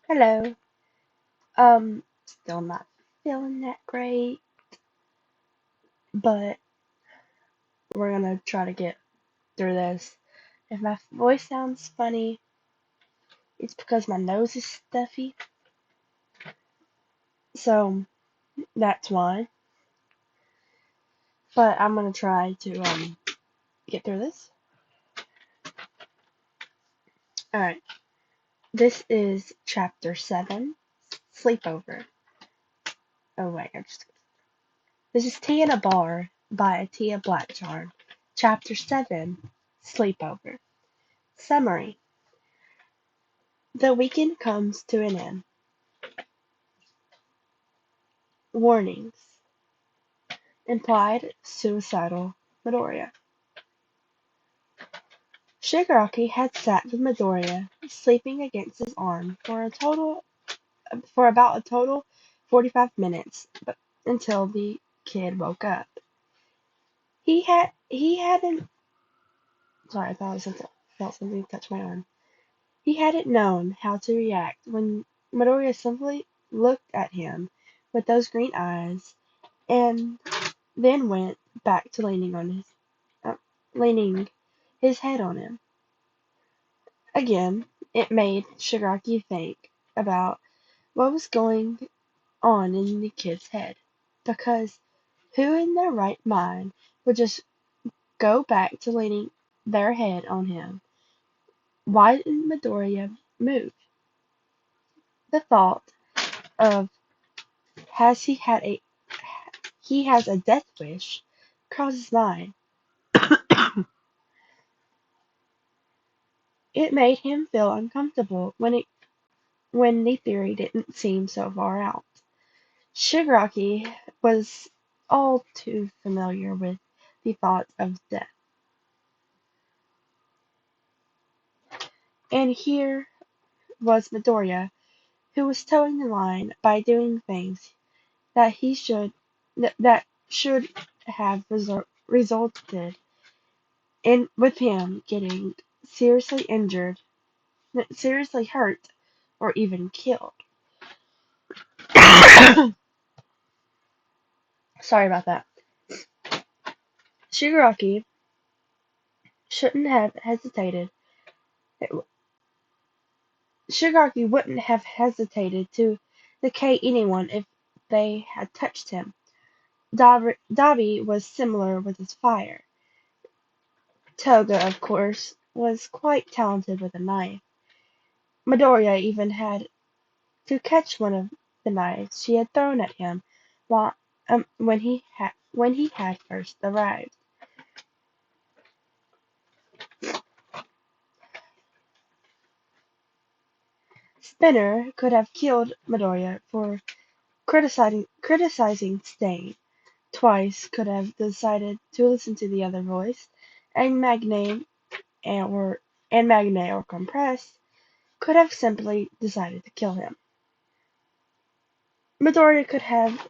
Hello. Still not feeling that great, but we're gonna try to get through this. If my voice sounds funny, it's because my nose is stuffy, so that's why. But I'm gonna try to get through this. Alright. This is chapter 7, Sleepover. Oh wait, this is Tea in a Bar by Tia Blackjar. Chapter 7, Sleepover. Summary. The weekend comes to an end. Warnings. Implied, suicidal, Midoriya. Shigaraki had sat with Midoriya, sleeping against his arm, for about a total 45 minutes, until the kid woke up. He hadn't sorry, I thought I felt something touch my arm. He hadn't known how to react when Midoriya simply looked at him with those green eyes, and then went back to leaning his head on him. Again, it made Shigaraki think about what was going on in the kid's head, because who in their right mind would just go back to leaning their head on him? Why didn't Midoriya move? The thought of has he has a death wish crossed his mind. It made him feel uncomfortable when the theory didn't seem so far out. Shigaraki was all too familiar with the thought of death, and here was Midoriya, who was towing the line by doing things that that should have resulted in with him getting seriously injured, seriously hurt, or even killed. Sorry about that. Shigaraki shouldn't have hesitated. Shigaraki wouldn't have hesitated to decay anyone if they had touched him. Dabi was similar with his fire. Toga, of course, was quite talented with a knife. Midoriya even had to catch one of the knives she had thrown at him while, when he had first arrived. Spinner could have killed Midoriya for criticizing Stain. Twice could have decided to listen to the other voice, and or Magne or Compress could have simply decided to kill him. Midoriya could have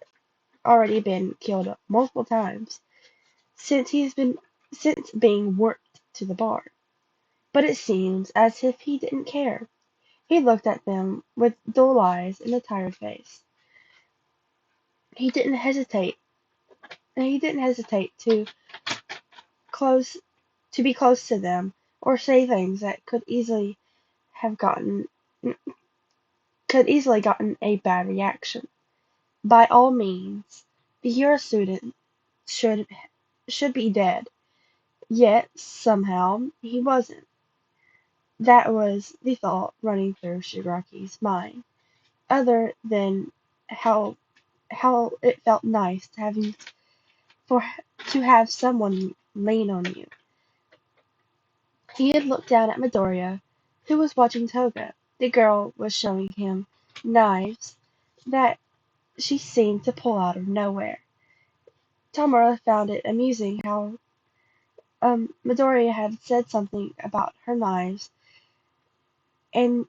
already been killed multiple times since being worked to the bar, but it seems as if he didn't care. He looked at them with dull eyes and a tired face. He didn't hesitate. He didn't hesitate close to be close to them or say things that have gotten could easily gotten a bad reaction. By all means, the hero student should should be dead. Yet somehow he wasn't. That was the thought running through Shigaraki's mind. Other than how it felt nice for to have someone lean on you. He had looked down at Midoriya, who was watching Toga. The girl was showing him knives that she seemed to pull out of nowhere. Tamara found it amusing how Midoriya had said something and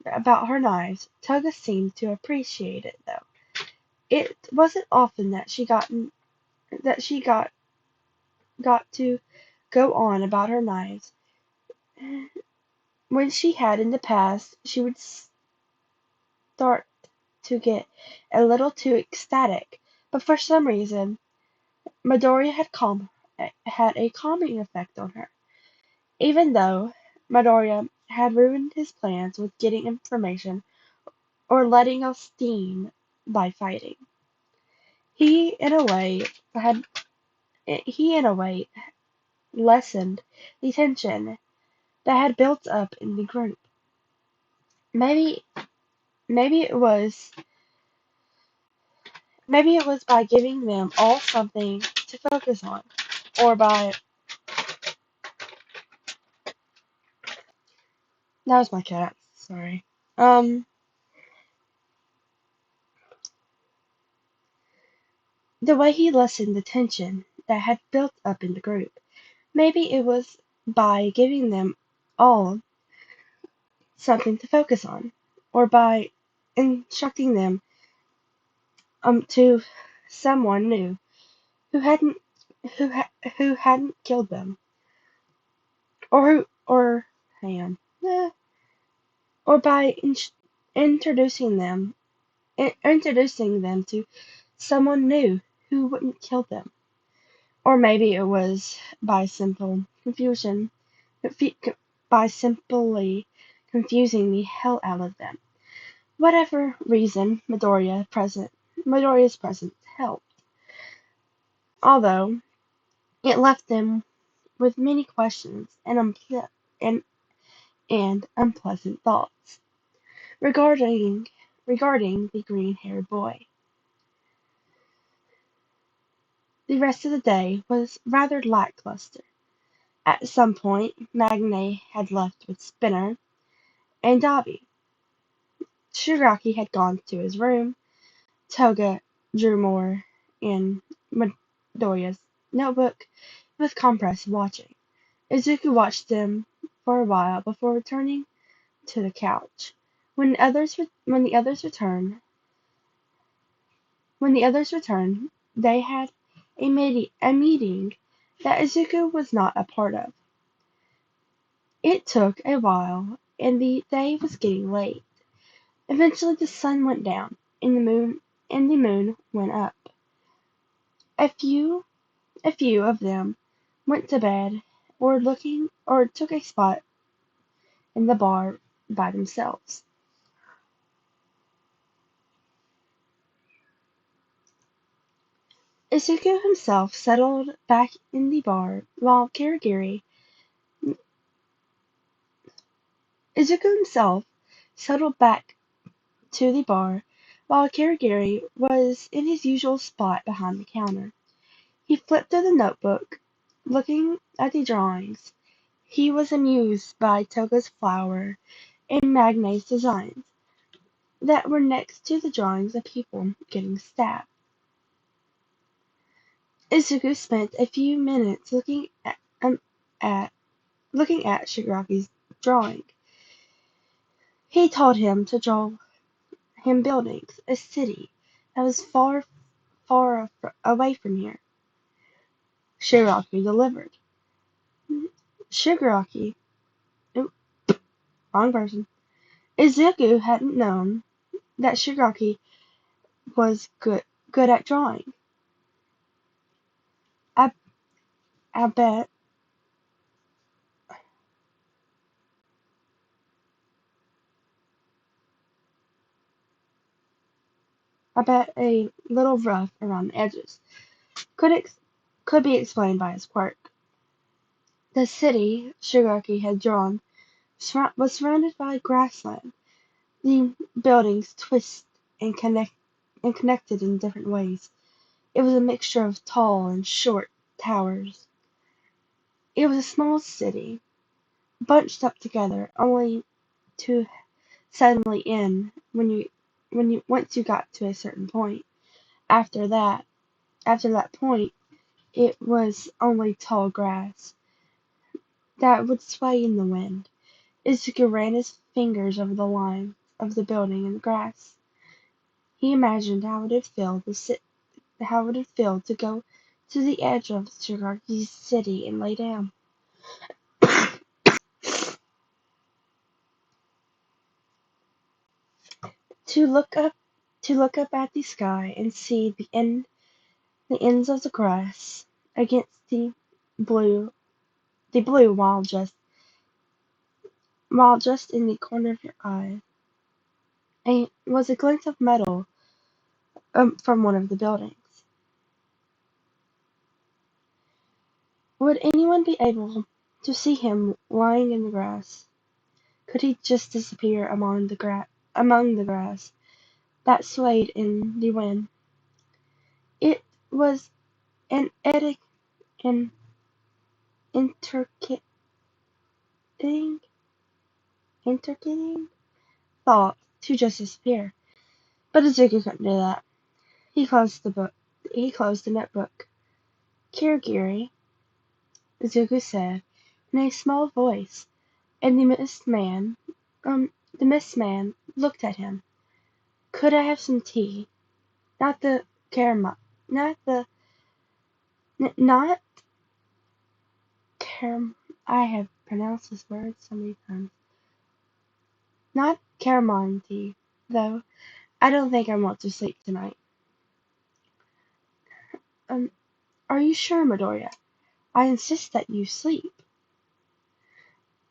about her knives. Toga seemed to appreciate it though. It wasn't often that she got to go on about her knives. When she had in the past, start to get a little too ecstatic, but for some reason, Midoriya had a calming effect on her. Even though Midoriya had ruined his plans with getting information or letting off steam by fighting. He in a way had he in a way lessened the tension that had built up in the group. Maybe maybe it was maybe it was by giving them all something to focus on, or by that was my cat, sorry. Um the way he lessened the tension that had built up in the group. Maybe it was by giving them all something to focus on, or by instructing them to someone new who hadn't who ha- who hadn't killed them, or who or hang on, or by introducing them to someone new who wouldn't kill them, or maybe it was by confu- by simply confusing the hell out of them. Whatever reason Midoriya's presence helped, although it left them with many questions and, and unpleasant thoughts regarding the green-haired boy. The rest of the day was rather lackluster. At some point, Magne had left with Spinner and Dobby. Shigaraki had gone to his room. Toga drew more in Midoriya's notebook with compressed watching. Izuku watched them for a while before returning to the couch. When the others returned, they had a meeting that Izuku was not a part of. It took a while, and the day was getting late. Eventually, the sun went down, and the moon went up. A few of them went to bed or took a spot in the bar by themselves. Izuku himself settled back in the bar while Izuku himself settled back to the bar while Kirigiri was in his usual spot behind the counter. He flipped through the notebook, looking at the drawings. He was amused by Toga's flower and Magne's designs that were next to the drawings of people getting stabbed. Izuku spent a few minutes at looking at Shigaraki's drawing. He told him to draw him buildings, a city that was far away from here. Shigaraki delivered. Shigaraki, oop, wrong person. Izuku hadn't known that Shigaraki was good at drawing. I I bet a little rough around the edges could could be explained by his quirk. The city Shigaraki had drawn was surrounded by grassland. The buildings and connected in different ways. It was a mixture of tall and short towers. It was a small city, bunched up together, only to suddenly end when you once you got to a certain point. After that after that point, it was only tall grass that would sway in the wind. Izuku ran his fingers over the lines of the building and the grass. He imagined how it would feel to go to the edge of Shigaraki's city and lay down. to look up at the sky and see the ends of the grass against blue the blue while just in the corner of your eye was a glint of metal from one of the buildings. Would anyone be able to see him lying in the grass? Could he just disappear among the grass that swayed in the wind? It was an an intricate intriguing thought to just disappear. But Izuku couldn't do that. He closed the book. He closed the notebook. Kirigiri, Izuku said, in a small voice, and the mist man looked at him. Could I have some tea? Not the caramel, not the, not caram. I have pronounced this word so many times. Not caramel tea, though. I don't think I want to sleep tonight. Um, are you sure, Midoriya? I insist that you sleep.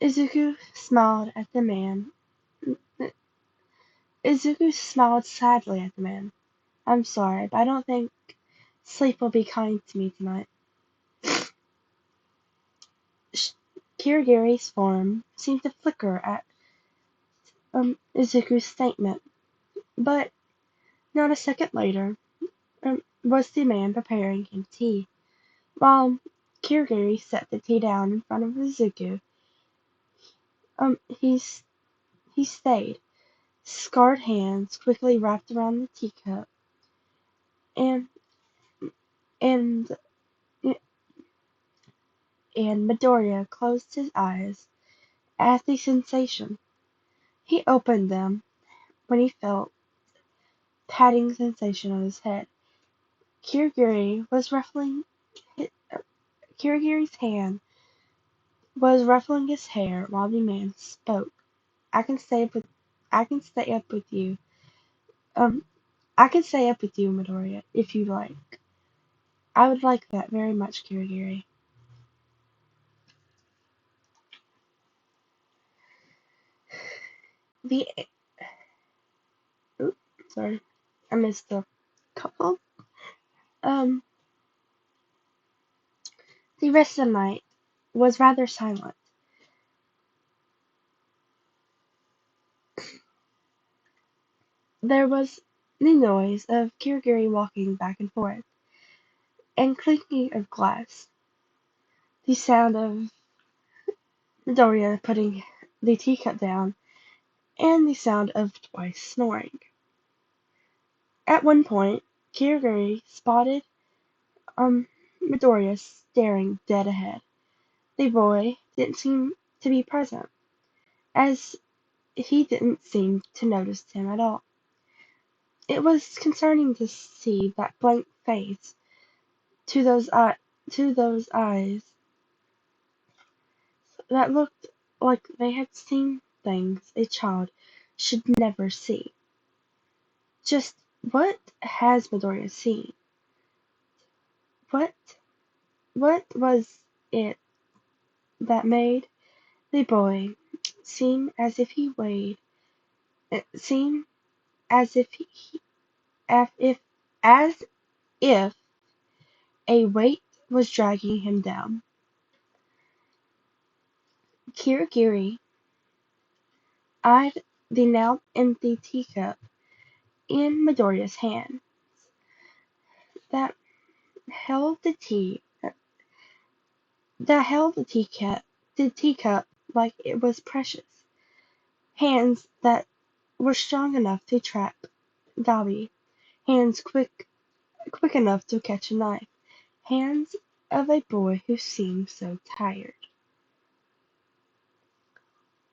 Izuku smiled at the man. Izuku smiled sadly at the man. I'm sorry, but I don't think sleep will be kind to me tonight. Kirigiri's form seemed to flicker at Izuku's statement, but not a second later was the man preparing him tea. While Kirigiri set the tea down in front of Izuku, um, he, he stayed. Scarred hands quickly wrapped around the teacup, and and and Midoriya closed his eyes at the sensation. He opened them when he felt patting sensation on his head. Kirigiri was ruffling Kirigiri's hand was ruffling his hair while the man spoke. I can stay up with I can stay up with you. Um I can stay up with you, Midoriya, if you like. I would like that very much, Kirigiri. The Oop, sorry. I missed a couple. Um the rest of the night was rather silent. There was the noise of Kirigiri walking back and forth, and clinking of glass, the sound of Midoriya putting the teacup down, and the sound of twice snoring. At one point, Kirigiri spotted Midoriya staring dead ahead. The boy didn't seem to be present, as he didn't seem to notice him at all. It was concerning to see that blank face, to those eyes that looked like they had seen things a child should never see. Just what has Midoriya seen? What what was it that made the boy seem as if he weighed seem as if as if a weight was dragging him down? Kirigiri eyed the now empty teacup in Midoriya's hand that held the tea that held the teacup like it was precious. Hands that were strong enough to trap Gabi. Hands quick enough to catch a knife. Hands of a boy who seemed so tired.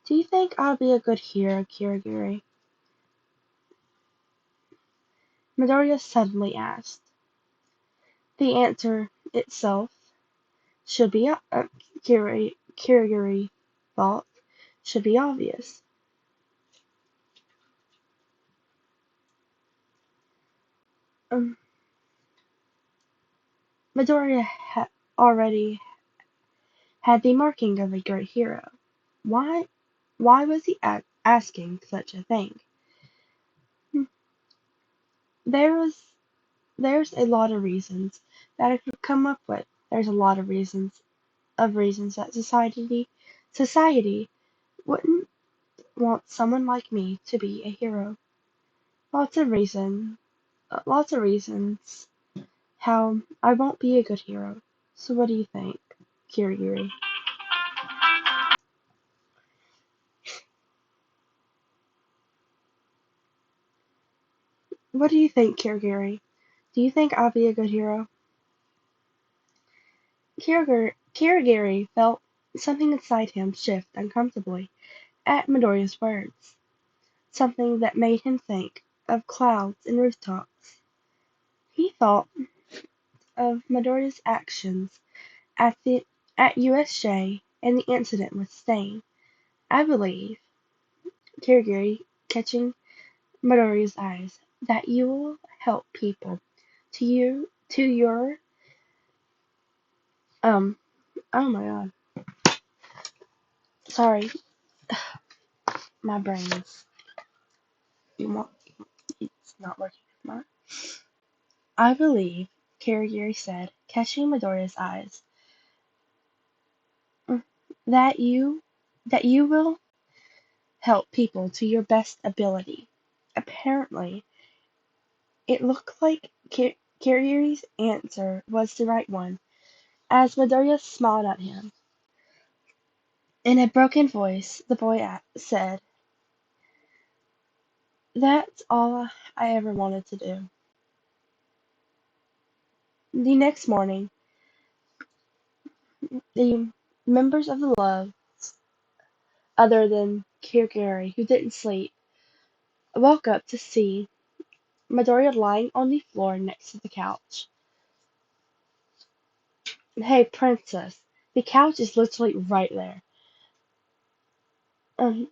Do you think I'll be a good hero, Kirigiri? Midoriya suddenly asked. The answer itself should be Kirigiri thought should be obvious. Um, Midoriya already had the marking of a great hero. Why, why was he asking such a thing? Hmm, There was, there's a lot of reasons that I could come up with. There's a lot of reasons that society wouldn't want someone like me to be a hero. Lots of reasons how I won't be a good hero. So what do you think, Kirigiri? What do you think, Kirigiri? Do you think I'll be a good hero? Kirigiri felt something inside him shift uncomfortably at Midoriya's words, something that made him think of clouds and rooftops. He thought of Midoriya's actions at the at USJ and the incident with Stain. I believe, Kirigiri catching Midoriya's eyes, that you will help people to your um oh my god. Sorry, my brain's it's not working anymore. I believe, Kirigiri said, catching Midoriya's eyes, "mm, that you will help people to your best ability." Apparently, it looked like Kirigiri's answer was the right one, as Midoriya smiled at him. In a broken voice, the boy said, "That's all I ever wanted to do." The next morning, the members of the Love, other than Kirigiri, who didn't sleep, woke up to see Midoriya lying on the floor next to the couch. "Hey, princess, the couch is literally right there," um,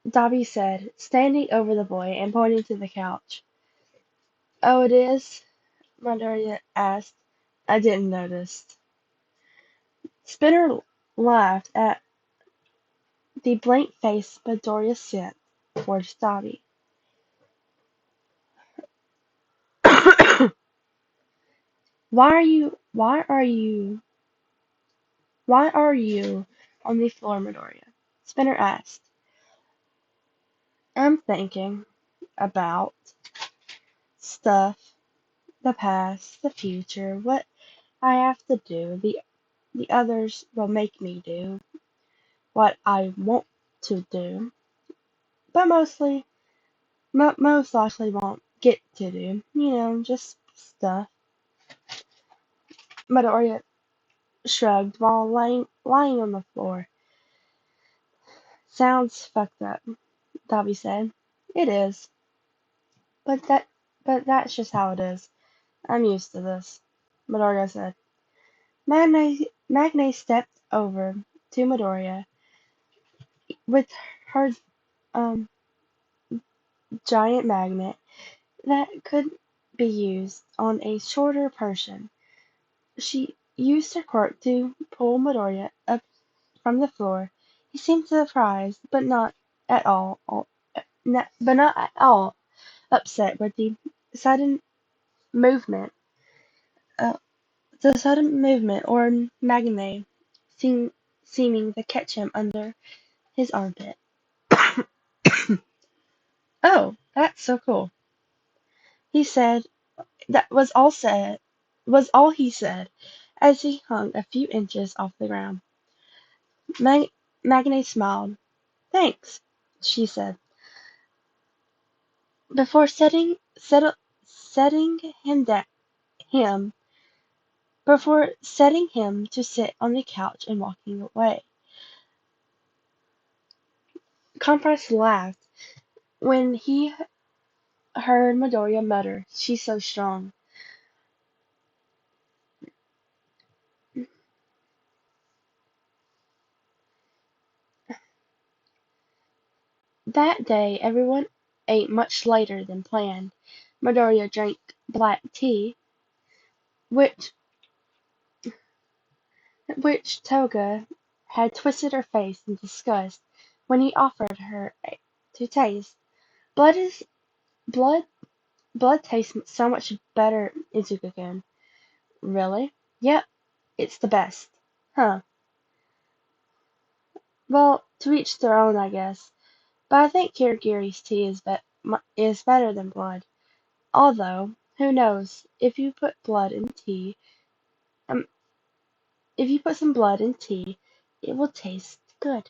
Dabi said, standing over the boy and pointing to the couch. "Oh, it is?" Midoriya asked. "I didn't notice." Spinner laughed at the blank face Midoriya sent towards Dabi. Why are you on the floor, Midoriya?" Spinner asked. "I'm thinking about stuff, the past, the future, what I have to do, the others will make me do, what I want to do, but most likely won't get to do, just stuff." Midoriya shrugged while lying on the floor. "Sounds fucked up," Dabi said. "It is, but that's just how it is. I'm used to this," Midoriya said. Magne stepped over to Midoriya with her um giant magnet that could be used on a shorter person. She used her quirk to pull Midoriya up from the floor. He seemed surprised, but not at all upset with sudden movement, uh, the sudden movement or Magne seem, seeming to catch him under his armpit. "Oh, that's so cool," he said. That was all he said, as he hung a few inches off the ground. Mag- Magne smiled. "Thanks," she said, before setting him setting him to sit on the couch and walking away. Compress laughed when he heard Midoriya mutter, "She's so strong." That day everyone ate much later than planned. Midoriya drank black tea, which Toga had twisted her face in disgust when he offered her to taste. Blood is blood blood tastes so much better, Izuku-kun. Really? Yep, it's the best. Huh. Well, to each their own, I guess. But I think Kirigiri's tea is better than blood. Although, who knows? Um, if you put some blood in tea, it will taste good.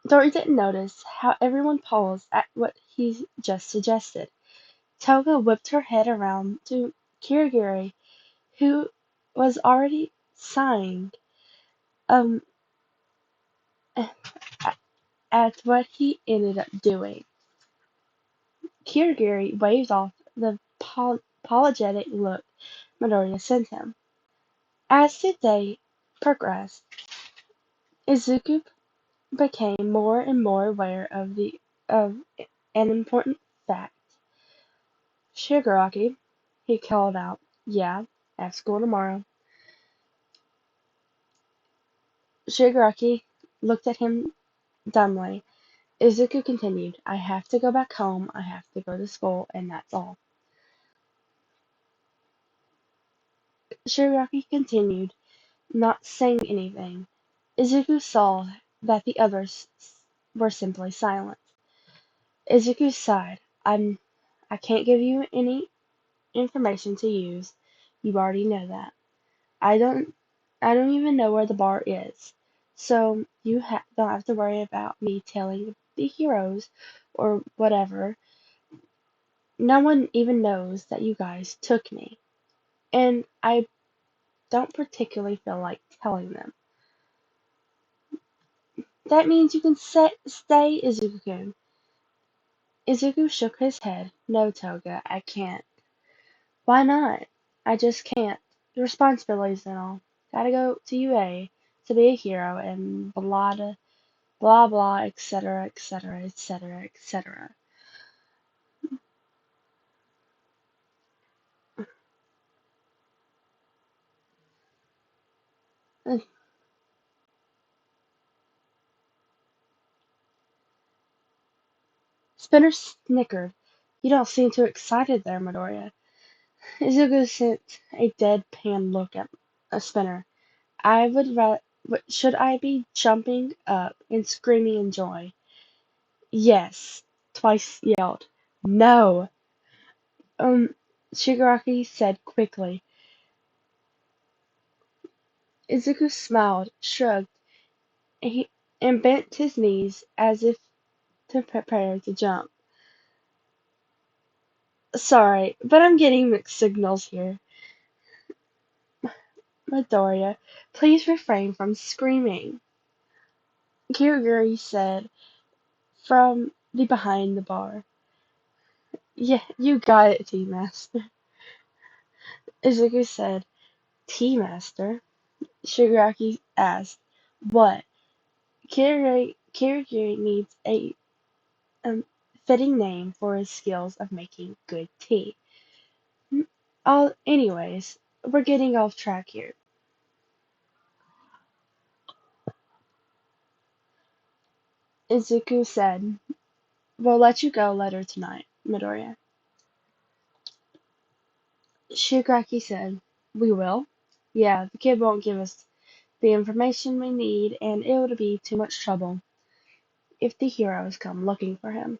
Dory didn't notice how everyone paused at what he just suggested. Toga whipped her head around to Kirigiri, who was already sighing um at what he ended up doing. Kirigiri waved off the apologetic look Midoriya sent him. As the day progressed, Izuku became more and more aware of an important fact. "Shigaraki," he called out. "Yeah, I have school tomorrow." Shigaraki looked at him dumbly. Izuku continued, "I have to go back home, I have to go to school, and that's all." Shigaraki continued, not saying anything. Izuku saw that the others were simply silent. Izuku sighed. I can't give you any information to use. You already know that. I don't I don't even know where the bar is. So you don't have to worry about me telling the heroes or whatever. No one even knows that you guys took me. And I don't particularly feel like telling them. That means you can stay, Izuku-kun. Izuku shook his head. "No, Toga, I can't." "Why not?" "I just can't. The responsibilities and all. Gotta go to UA to be a hero and blah blah, etc., etc., etc., etc." Spinner snickered. "You don't seem too excited there, Midoriya." Izuku sent a deadpan look at Spinner. "I would rather. Should I be jumping up and screaming in joy?" "Yes," twice yelled. "No." Um, Shigaraki said quickly. Izuku smiled, shrugged, and, and bent his knees as if to prepare to jump. "Sorry, but I'm getting mixed signals here. Midoriya, please refrain from screaming," Kirigiri said from the behind the bar. "Yeah, you got it, Tea Master," Izuku said. "Tea Master?" Shigaraki asked. "What?" Kirigiri needs a um, fitting name for his skills of making good tea. Anyways, we're getting off track here. Izuku said, "We'll let you go later tonight, Midoriya." Shigaraki said, "We will?" "Yeah, the kid won't give us the information we need, and it would be too much trouble if the heroes come looking for him."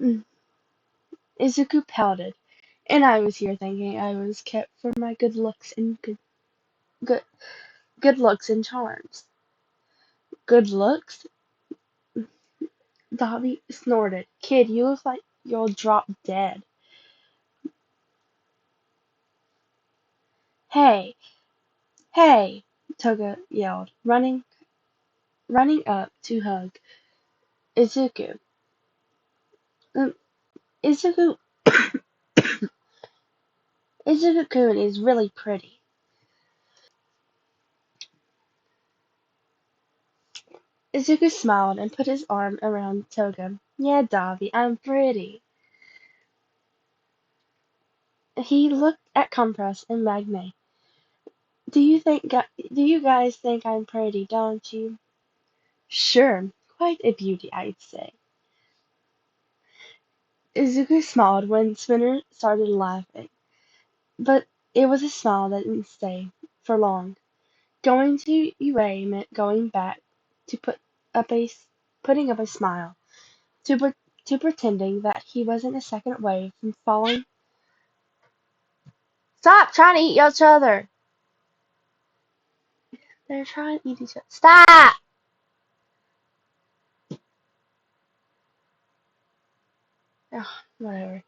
Mm. Izuku pouted. "And I was here thinking I was kept for my good good looks and charms." "Good looks?" Dobby snorted. "Kid, you look like you'll drop dead." "Hey, hey!" Toga yelled, running up to hug Izuku. Um, Izuku Izuku-kun is really pretty. Izuku smiled and put his arm around Toga. Yeah, Davi, I'm pretty. He looked at Compress and Magne. Do you guys think I'm pretty, don't you? Sure, quite a beauty, I'd say. Izuku smiled when Spinner started laughing, but it was a smile that didn't stay for long. Going to UA meant going back to up a putting up a smile, to to pretending that he wasn't a second away from falling. Stop trying to eat each other. They're trying to eat each other. Stop! Ugh, whatever.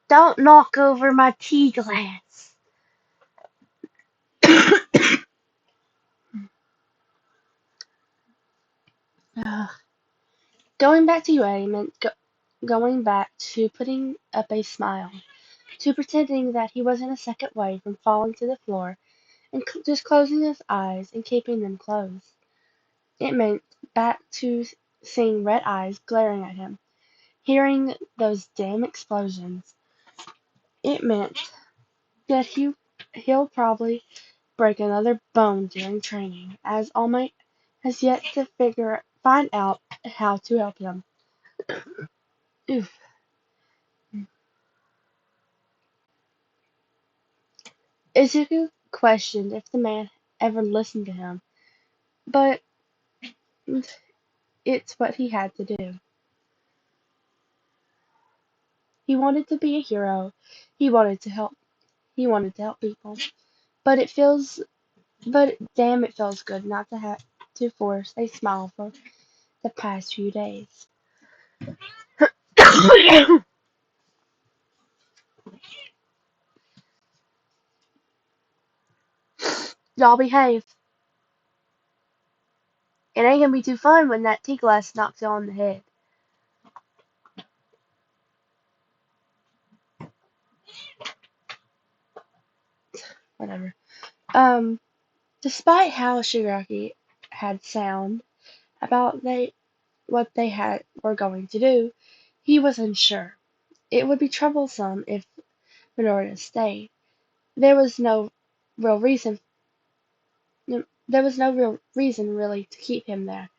Don't knock over my tea glass. Ugh. Going back to UA meant going back to putting up a smile, to pretending that he wasn't a second away from falling to the floor and just closing his eyes and keeping them closed. It meant back to seeing red eyes glaring at him, hearing those damn explosions. It meant that he'll probably break another bone during training, as All Might has yet to find out how to help him. Oof. Izuku questioned if the man ever listened to him, but it's what he had to do. He wanted to be a hero. He wanted to help. He wanted to help people. But but damn, it feels good not to have to force a smile for the past few days. Y'all behave. It ain't gonna be too fun when that tea glass knocks you on the head. Whatever. Um, Despite how Shigaraki had sound about what they were going to do, he was unsure. It would be troublesome if Midoriya stayed. There was no real reason. There was no real reason really to keep him there.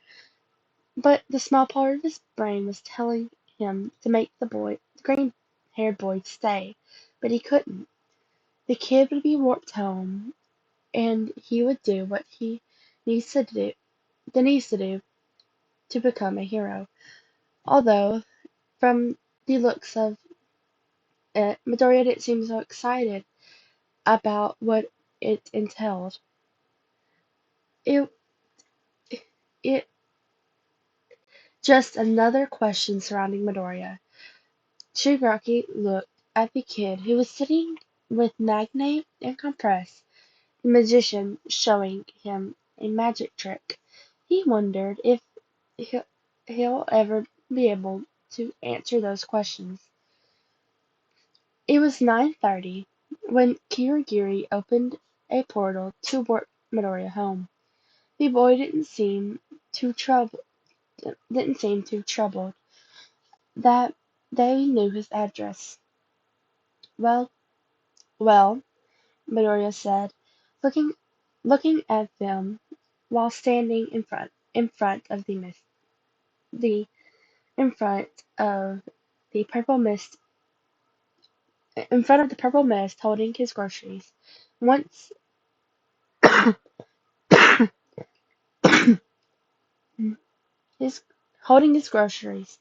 But the small part of his brain was telling him to make the green-haired boy stay, but he couldn't. The kid would be warped home, and he would do what he needs to do, needs to do to become a hero. Although, from the looks of it, Midoriya didn't seem so excited about what it entailed. It, it just another question surrounding Midoriya. Shigaraki looked at the kid who was sitting with Magne and Compress, the magician showing him a magic trick. He wondered if he'll, he'll ever be able to answer those questions. It was 9:30 when Kirigiri opened a portal to warp Midoriya home. The boy didn't seem too troubled that they knew his address. Well, well, Midoriya said, looking looking at them while standing in front of the in front of the purple mist in front of the purple mist holding his groceries. Once his holding his groceries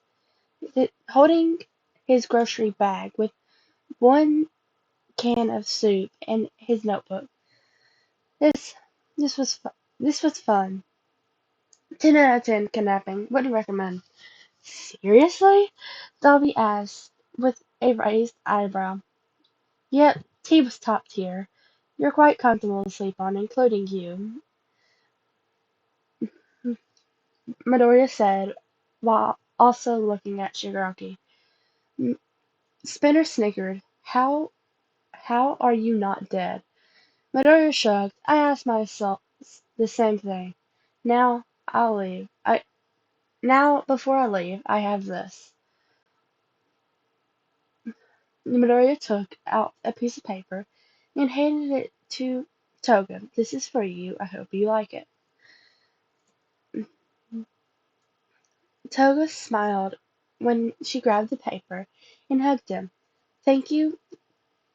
holding his grocery bag with one can of soup and his notebook. This this was fun. 10 out of 10 kidnapping. Would you recommend? Seriously? Dobby asked with a raised eyebrow. Yep, he was top tier. you're quite comfortable to sleep on, including you, Midoriya said, while also looking at Shigaraki. M- Spinner snickered. How are you not dead? Midoriya shrugged. I asked myself the same thing. Now I'll leave. Before I leave, I have this. Midoriya took out a piece of paper and handed it to Toga. This is for you. I hope you like it. Toga smiled when she grabbed the paper and hugged him. Thank you,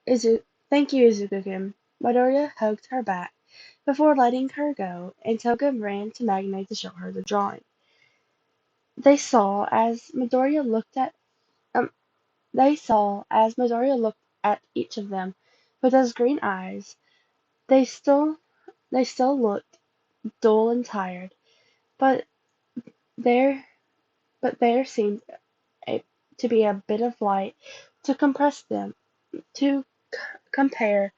Thank you, Izuku-kun. Midoriya hugged her back before letting her go, and Toga ran to Magnate to show her the drawing. They saw as Midoriya looked at um, they saw as Midoriya looked at each of them with those green eyes. They still they still looked dull and tired, but there there seemed a, to be a bit of light to compress them to compare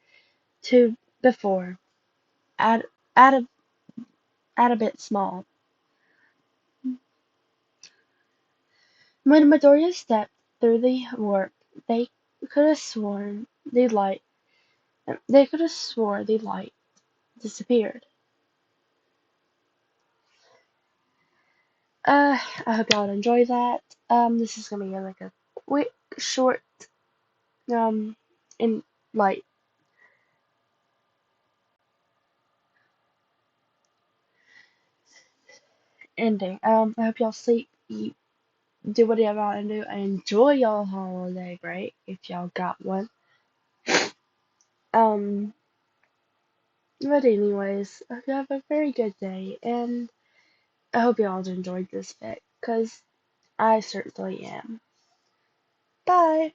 to before. Add add a add a bit small. When Midoriya stepped through the warp, they could have sworn the light they could have swore the light disappeared. I hope y'all enjoy that. This is gonna be like a quick, short, in like ending. I hope y'all sleep, eat, do whatever y'all want to do, and enjoy y'all holiday break if y'all got one. Um, but anyways, I hope you have a very good day, and I hope y'all enjoyed this bit, cause I certainly am. Bye.